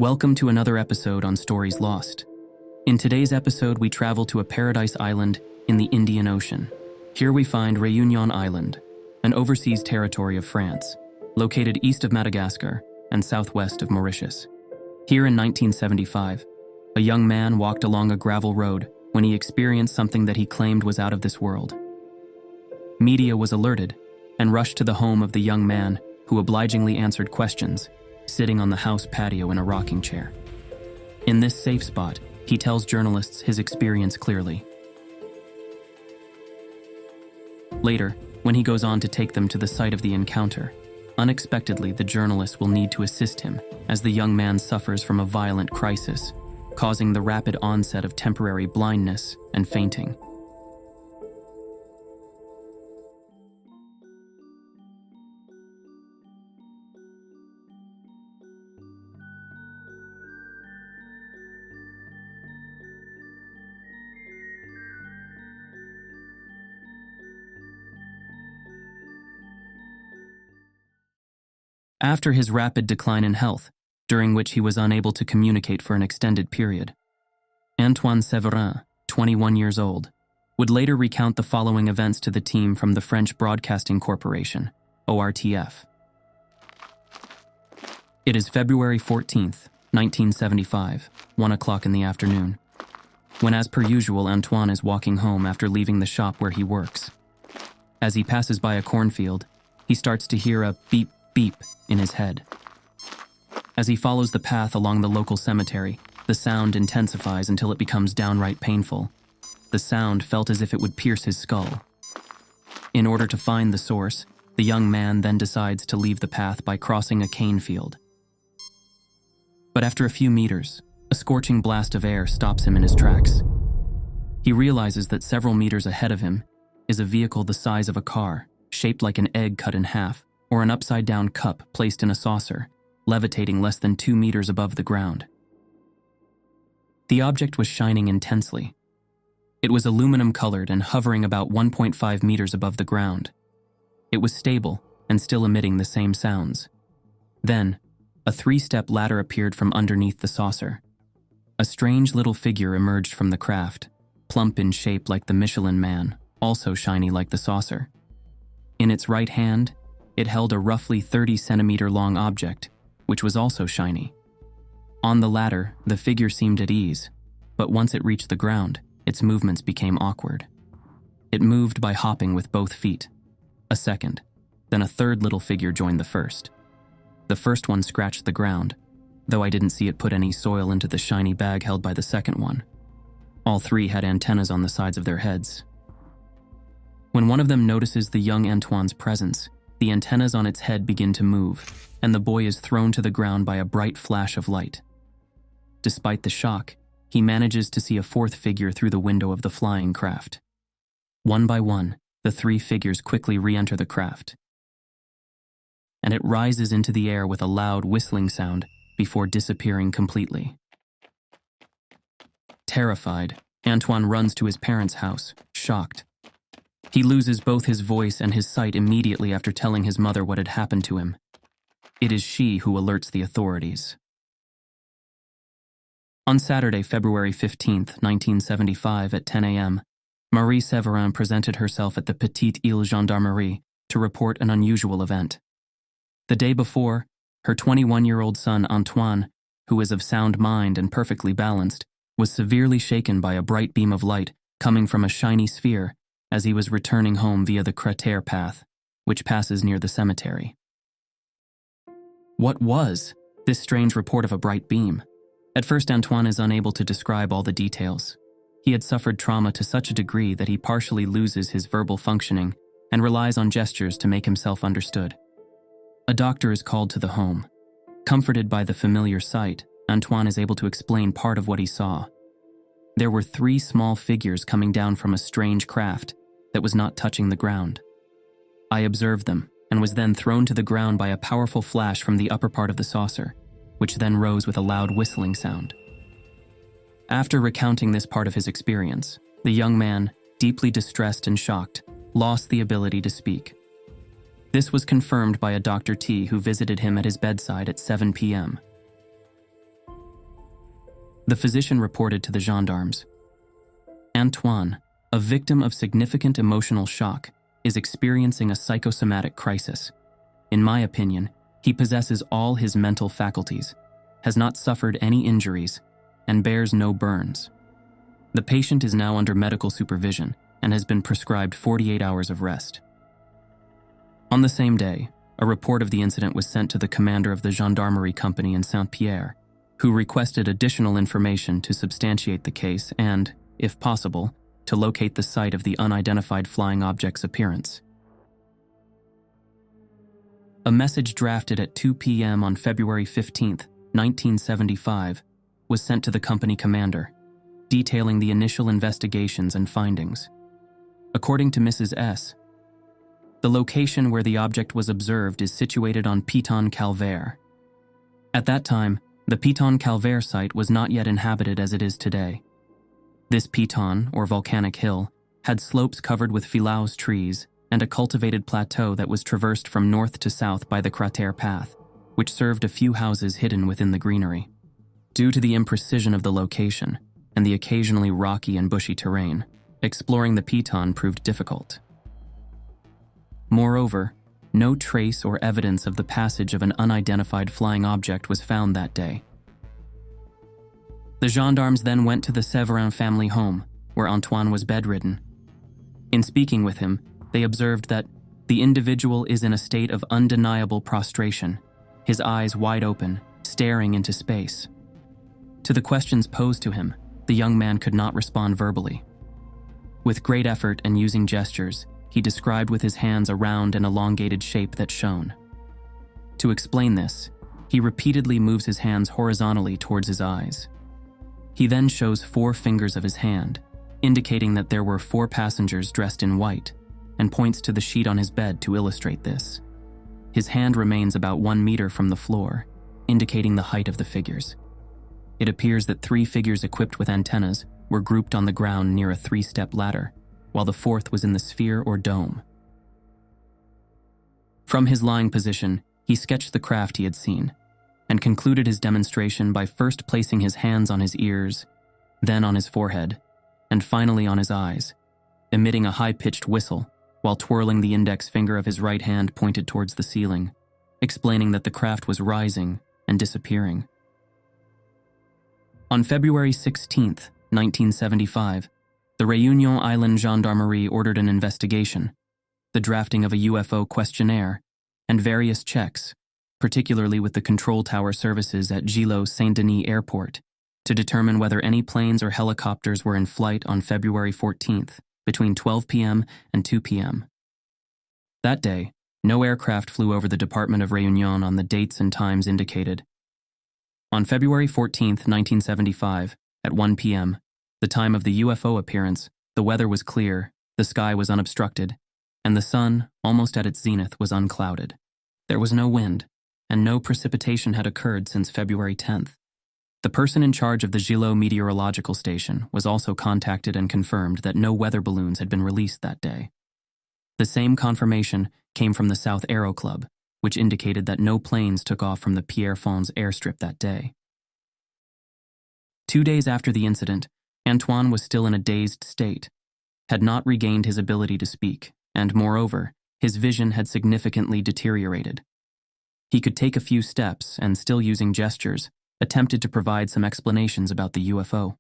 Welcome to another episode on Stories Lost. In today's episode, we travel to a paradise island in the Indian Ocean. Here we find Réunion Island, an overseas territory of France, located east of Madagascar and southwest of Mauritius. Here in 1975, a young man walked along a gravel road when he experienced something that he claimed was out of this world. Media was alerted and rushed to the home of the young man, who obligingly answered questions, sitting on the house patio in a rocking chair. In this safe spot, he tells journalists his experience clearly. Later, when he goes on to take them to the site of the encounter, unexpectedly the journalist will need to assist him as the young man suffers from a violent crisis, causing the rapid onset of temporary blindness and fainting. After his rapid decline in health, during which he was unable to communicate for an extended period, Antoine Séverin, 21 years old, would later recount the following events to the team from the French Broadcasting Corporation, ORTF. It is February 14th, 1975, 1 o'clock in the afternoon, when as per usual Antoine is walking home after leaving the shop where he works. As he passes by a cornfield, he starts to hear a beep, beep in his head. As he follows the path along the local cemetery, the sound intensifies until it becomes downright painful. The sound felt as if it would pierce his skull. In order to find the source, the young man then decides to leave the path by crossing a cane field. But after a few meters, a scorching blast of air stops him in his tracks. He realizes that several meters ahead of him is a vehicle the size of a car, shaped like an egg cut in half, or an upside-down cup placed in a saucer, levitating less than 2 meters above the ground. The object was shining intensely. It was aluminum-colored and hovering about 1.5 meters above the ground. It was stable and still emitting the same sounds. Then, a 3-step ladder appeared from underneath the saucer. A strange little figure emerged from the craft, plump in shape like the Michelin Man, also shiny like the saucer. In its right hand, it held a roughly 30-centimeter-long object, which was also shiny. On the ladder, the figure seemed at ease, but once it reached the ground, its movements became awkward. It moved by hopping with both feet. A second, then a third little figure joined the first. The first one scratched the ground, though I didn't see it put any soil into the shiny bag held by the second one. All three had antennas on the sides of their heads. When one of them notices the young Antoine's presence, the antennas on its head begin to move, and the boy is thrown to the ground by a bright flash of light. Despite the shock, he manages to see a fourth figure through the window of the flying craft. One by one, the 3 figures quickly re-enter the craft, and it rises into the air with a loud whistling sound before disappearing completely. Terrified, Antoine runs to his parents' house, shocked. He loses both his voice and his sight immediately after telling his mother what had happened to him. It is she who alerts the authorities. On Saturday, February 15th, 1975, at 10 a.m., Marie Séverin presented herself at the Petite Île Gendarmerie to report an unusual event. The day before, her 21-year-old son Antoine, who is of sound mind and perfectly balanced, was severely shaken by a bright beam of light coming from a shiny sphere as he was returning home via the crater path, which passes near the cemetery. What was this strange report of a bright beam? At first, Antoine is unable to describe all the details. He had suffered trauma to such a degree that he partially loses his verbal functioning and relies on gestures to make himself understood. A doctor is called to the home. Comforted by the familiar sight, Antoine is able to explain part of what he saw. There were 3 small figures coming down from a strange craft that was not touching the ground. I observed them and was then thrown to the ground by a powerful flash from the upper part of the saucer, which then rose with a loud whistling sound. After recounting this part of his experience, the young man, deeply distressed and shocked, lost the ability to speak. This was confirmed by a Dr. T who visited him at his bedside at 7 p.m. The physician reported to the gendarmes. Antoine, a victim of significant emotional shock, is experiencing a psychosomatic crisis. In my opinion, he possesses all his mental faculties, has not suffered any injuries, and bears no burns. The patient is now under medical supervision and has been prescribed 48 hours of rest. On the same day, a report of the incident was sent to the commander of the gendarmerie company in Saint-Pierre, who requested additional information to substantiate the case and, if possible, to locate the site of the unidentified flying object's appearance. A message drafted at 2 p.m. on February 15, 1975, was sent to the company commander, detailing the initial investigations and findings. According to Mrs. S., the location where the object was observed is situated on Piton Calvaire. At that time, the Piton Calvaire site was not yet inhabited as it is today. This Piton, or volcanic hill, had slopes covered with filous trees and a cultivated plateau that was traversed from north to south by the crater path, which served a few houses hidden within the greenery. Due to the imprecision of the location and the occasionally rocky and bushy terrain, exploring the Piton proved difficult. Moreover, no trace or evidence of the passage of an unidentified flying object was found that day. The gendarmes then went to the Séverin family home, where Antoine was bedridden. In speaking with him, they observed that the individual is in a state of undeniable prostration, his eyes wide open, staring into space. To the questions posed to him, the young man could not respond verbally. With great effort and using gestures, he described with his hands a round and elongated shape that shone. To explain this, he repeatedly moves his hands horizontally towards his eyes. He then shows 4 fingers of his hand, indicating that there were 4 passengers dressed in white, and points to the sheet on his bed to illustrate this. His hand remains about 1 meter from the floor, indicating the height of the figures. It appears that 3 figures equipped with antennas were grouped on the ground near a 3-step ladder, while the 4th was in the sphere or dome. From his lying position, he sketched the craft he had seen, and concluded his demonstration by first placing his hands on his ears, then on his forehead, and finally on his eyes, emitting a high-pitched whistle while twirling the index finger of his right hand pointed towards the ceiling, explaining that the craft was rising and disappearing. On February 16, 1975, the Réunion Island Gendarmerie ordered an investigation, the drafting of a UFO questionnaire, and various checks, particularly with the control tower services at Gilo Saint-Denis Airport, to determine whether any planes or helicopters were in flight on February 14th, between 12 p.m. and 2 p.m. That day, no aircraft flew over the Department of Réunion on the dates and times indicated. On February 14th, 1975, at 1 p.m., the time of the UFO appearance, the weather was clear, the sky was unobstructed, and the sun, almost at its zenith, was unclouded. There was no wind, and no precipitation had occurred since February 10th. The person in charge of the Gilo Meteorological Station was also contacted and confirmed that no weather balloons had been released that day. The same confirmation came from the South Aero Club, which indicated that no planes took off from the Pierrefonds airstrip that day. 2 days after the incident, Antoine was still in a dazed state, had not regained his ability to speak, and moreover, his vision had significantly deteriorated. He could take a few steps and, still using gestures, attempted to provide some explanations about the UFO.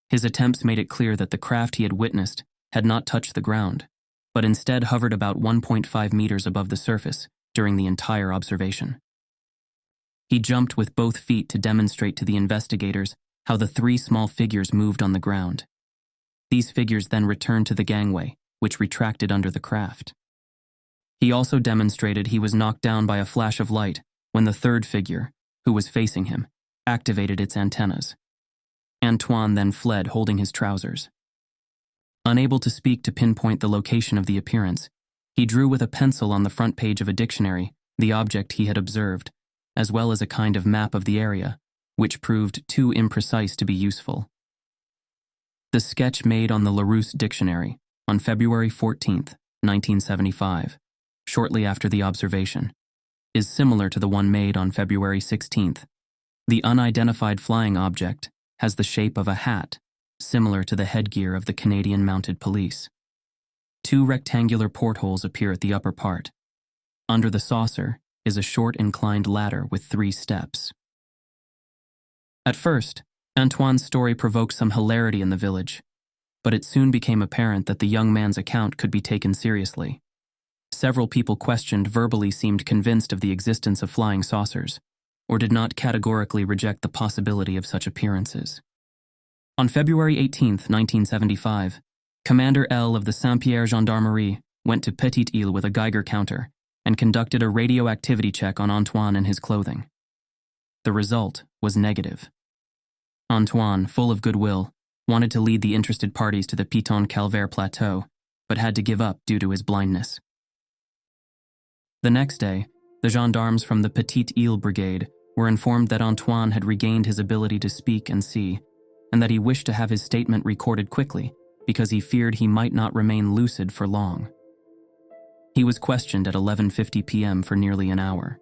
His attempts made it clear that the craft he had witnessed had not touched the ground, but instead hovered about 1.5 meters above the surface during the entire observation. He jumped with both feet to demonstrate to the investigators how the 3 small figures moved on the ground. These figures then returned to the gangway, which retracted under the craft. He also demonstrated he was knocked down by a flash of light when the 3rd figure, who was facing him, activated its antennas. Antoine then fled holding his trousers. Unable to speak to pinpoint the location of the appearance, he drew with a pencil on the front page of a dictionary the object he had observed, as well as a kind of map of the area, which proved too imprecise to be useful. The sketch made on the Larousse dictionary on February 14th, 1975, shortly after the observation, is similar to the one made on February 16th. The unidentified flying object has the shape of a hat, similar to the headgear of the Canadian Mounted Police. 2 rectangular portholes appear at the upper part. Under the saucer is a short inclined ladder with 3 steps. At first, Antoine's story provoked some hilarity in the village, but it soon became apparent that the young man's account could be taken seriously. Several people questioned verbally seemed convinced of the existence of flying saucers, or did not categorically reject the possibility of such appearances. On February 18, 1975, Commander L of the Saint-Pierre Gendarmerie went to Petite-Île with a Geiger counter and conducted a radioactivity check on Antoine and his clothing. The result was negative. Antoine, full of goodwill, wanted to lead the interested parties to the Piton Calvaire Plateau, but had to give up due to his blindness. The next day, the gendarmes from the Petite-Île Brigade were informed that Antoine had regained his ability to speak and see, and that he wished to have his statement recorded quickly because he feared he might not remain lucid for long. He was questioned at 11:50 p.m. for nearly an hour.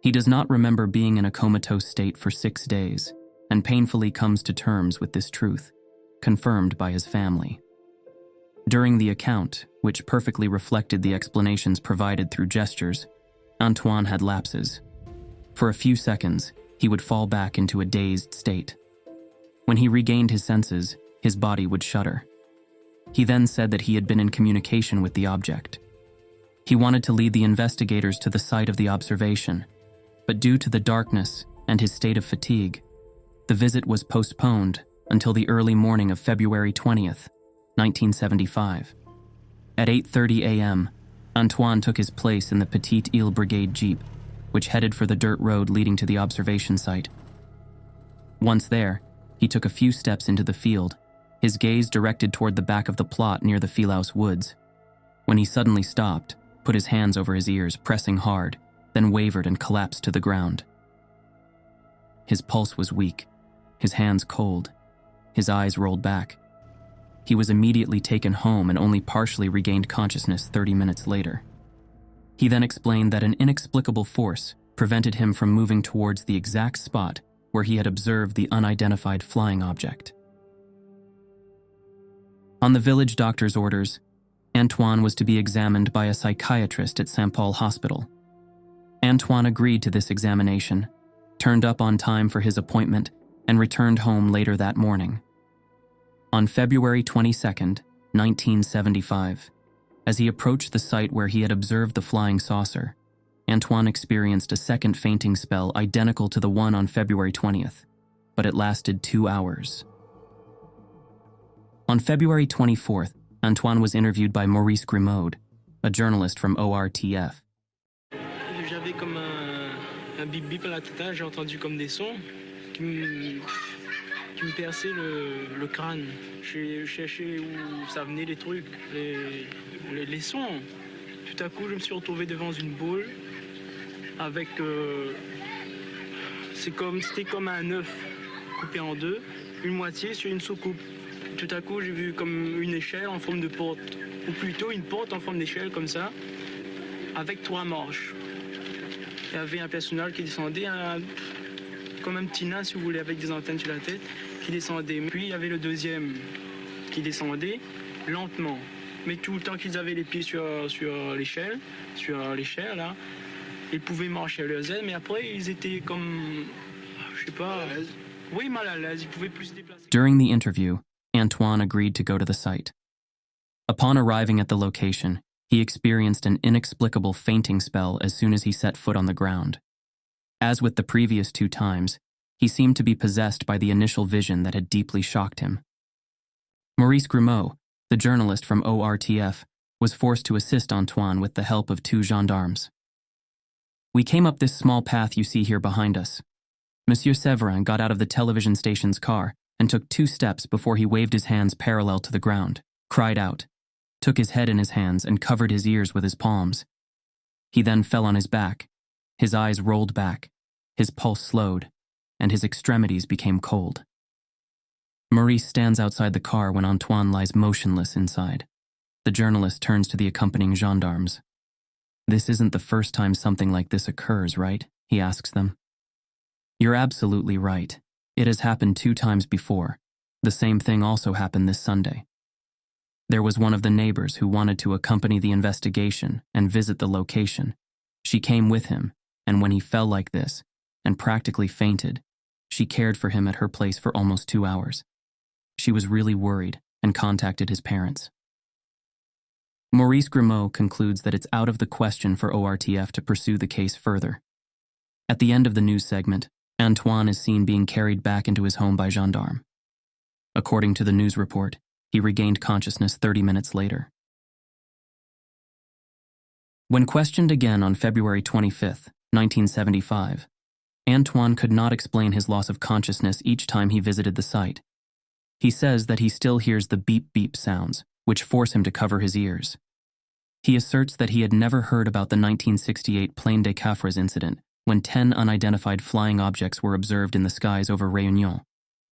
He does not remember being in a comatose state for 6 days, and painfully comes to terms with this truth, confirmed by his family. During the account, which perfectly reflected the explanations provided through gestures, Antoine had lapses. For a few seconds, he would fall back into a dazed state. When he regained his senses, his body would shudder. He then said that he had been in communication with the object. He wanted to lead the investigators to the site of the observation, but due to the darkness and his state of fatigue, the visit was postponed until the early morning of February 20th, 1975. At 8:30 a.m., Antoine took his place in the Petite-Île Brigade Jeep, which headed for the dirt road leading to the observation site. Once there, he took a few steps into the field, his gaze directed toward the back of the plot near the Philaus Woods, when he suddenly stopped, put his hands over his ears, pressing hard, then wavered and collapsed to the ground. His pulse was weak, his hands cold, his eyes rolled back. He was immediately taken home and only partially regained consciousness 30 minutes later. He then explained that an inexplicable force prevented him from moving towards the exact spot where he had observed the unidentified flying object. On the village doctor's orders, Antoine was to be examined by a psychiatrist at St. Paul Hospital. Antoine agreed to this examination, turned up on time for his appointment, and returned home later that morning. On February 22nd, 1975, as he approached the site where he had observed the flying saucer, Antoine experienced a second fainting spell identical to the one on February 20th, but it lasted 2 hours. On February 24th, Antoine was interviewed by Maurice Grimaud, a journalist from ORTF. J'avais comme un bip bip à la tête, j'ai entendu comme des sons qui me perçaient le crâne. Je cherchais où ça venait les trucs, les sons. Tout à coup, je me suis retrouvé devant une boule avec c'était comme un œuf coupé en deux, une moitié sur une soucoupe. Tout à coup, j'ai vu comme une échelle en forme de porte, ou plutôt une porte en forme d'échelle comme ça, avec 3 marches. Il y avait un personnel qui descendait, comme un petit nain, si vous voulez, avec des antennes sur la tête, qui descendait. Puis il y avait le deuxième qui descendait lentement. Mais tout le temps qu'ils avaient les pieds sur l'échelle, là, ils pouvaient marcher à leurs ailes, mais après, ils étaient comme, je sais pas, oui, mal à l'aise, ils pouvaient plus se déplacer. During the interview, Antoine agreed to go to the site. Upon arriving at the location, he experienced an inexplicable fainting spell as soon as he set foot on the ground. As with the previous 2 times, he seemed to be possessed by the initial vision that had deeply shocked him. Maurice Grimaud, the journalist from ORTF, was forced to assist Antoine with the help of 2 gendarmes. "We came up this small path you see here behind us. Monsieur Séverin got out of the television station's car and took 2 steps before he waved his hands parallel to the ground, cried out, took his head in his hands and covered his ears with his palms. He then fell on his back, his eyes rolled back, his pulse slowed, and his extremities became cold." Maurice stands outside the car when Antoine lies motionless inside. The journalist turns to the accompanying gendarmes. "This isn't the first time something like this occurs, right?" he asks them. "You're absolutely right. It has happened 2 times before. The same thing also happened this Sunday. There was one of the neighbors who wanted to accompany the investigation and visit the location. She came with him, and when he fell like this, and practically fainted, she cared for him at her place for almost 2 hours. She was really worried and contacted his parents. Maurice Grimaud concludes that it's out of the question for ORTF to pursue the case further. At the end of the news segment, Antoine is seen being carried back into his home by gendarmes. According to the news report, he regained consciousness 30 minutes later. When questioned again on February 25, 1975, Antoine could not explain his loss of consciousness each time he visited the site. He says that he still hears the beep-beep sounds, which force him to cover his ears. He asserts that he had never heard about the 1968 Plaine des Cafres incident, when 10 unidentified flying objects were observed in the skies over Réunion,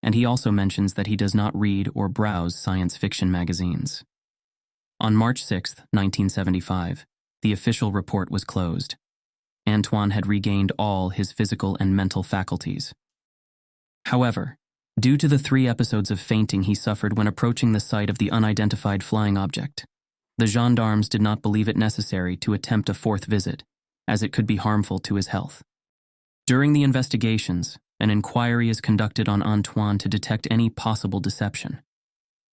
and he also mentions that he does not read or browse science fiction magazines. On March 6, 1975, the official report was closed. Antoine had regained all his physical and mental faculties. However, due to the 3 episodes of fainting he suffered when approaching the site of the unidentified flying object, the gendarmes did not believe it necessary to attempt a 4th visit, as it could be harmful to his health. During the investigations, an inquiry is conducted on Antoine to detect any possible deception.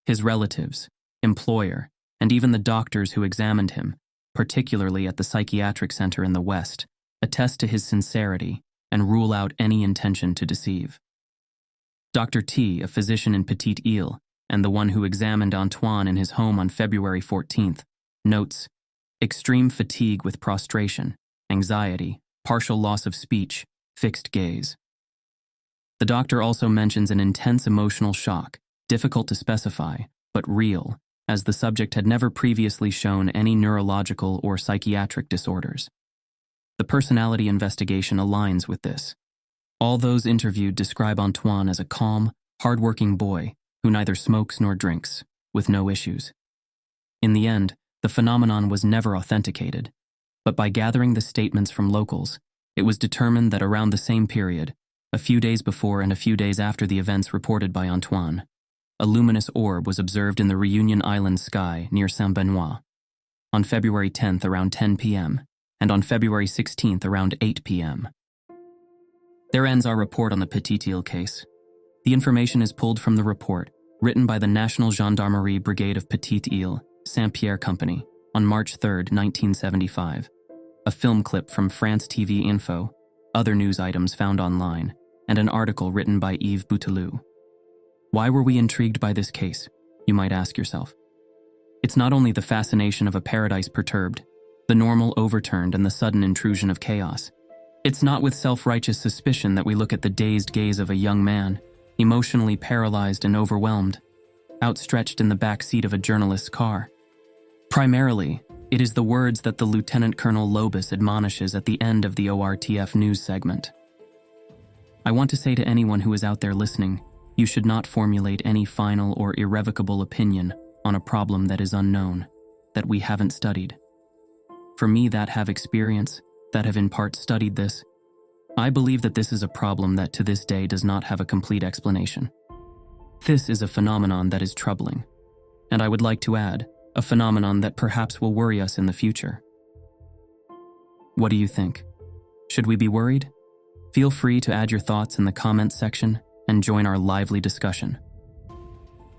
His relatives, employer, and even the doctors who examined him, particularly at the psychiatric center in the West, attest to his sincerity and rule out any intention to deceive. Dr. T, a physician in Petite Île, and the one who examined Antoine in his home on February 14th, notes extreme fatigue with prostration, anxiety, partial loss of speech, fixed gaze. The doctor also mentions an intense emotional shock, difficult to specify, but real, as the subject had never previously shown any neurological or psychiatric disorders. The personality investigation aligns with this. All those interviewed describe Antoine as a calm, hard-working boy who neither smokes nor drinks, with no issues. In the end, the phenomenon was never authenticated, but by gathering the statements from locals, it was determined that around the same period, a few days before and a few days after the events reported by Antoine, a luminous orb was observed in the Reunion Island sky near Saint-Benoît. On February 10th around 10 p.m., and on February 16th around 8 p.m. There ends our report on the Petite Île case. The information is pulled from the report, written by the National Gendarmerie Brigade of Petite Île, Saint-Pierre Company, on March 3, 1975. A film clip from France TV Info, other news items found online, and an article written by Yves Bouteloup. Why were we intrigued by this case, you might ask yourself. It's not only the fascination of a paradise perturbed, the normal overturned, and the sudden intrusion of chaos. It's not with self-righteous suspicion that we look at the dazed gaze of a young man, emotionally paralyzed and overwhelmed, outstretched in the back seat of a journalist's car. Primarily, it is the words that the Lieutenant Colonel Lobus admonishes at the end of the ORTF news segment. I want to say to anyone who is out there listening, you should not formulate any final or irrevocable opinion on a problem that is unknown, that we haven't studied. For me that have experience, that have in part studied this, I believe that this is a problem that to this day does not have a complete explanation. This is a phenomenon that is troubling, and I would like to add, a phenomenon that perhaps will worry us in the future. What do you think? Should we be worried? Feel free to add your thoughts in the comments section and join our lively discussion.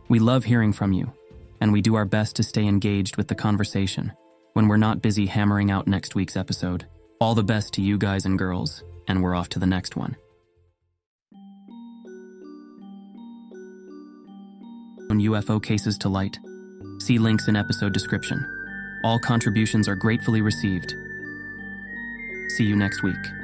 We love hearing from you, and we do our best to stay engaged with the conversation when we're not busy hammering out next week's episode. All the best to you guys and girls, and we're off to the next one. On UFO cases to light, see links in episode description. All contributions are gratefully received. See you next week.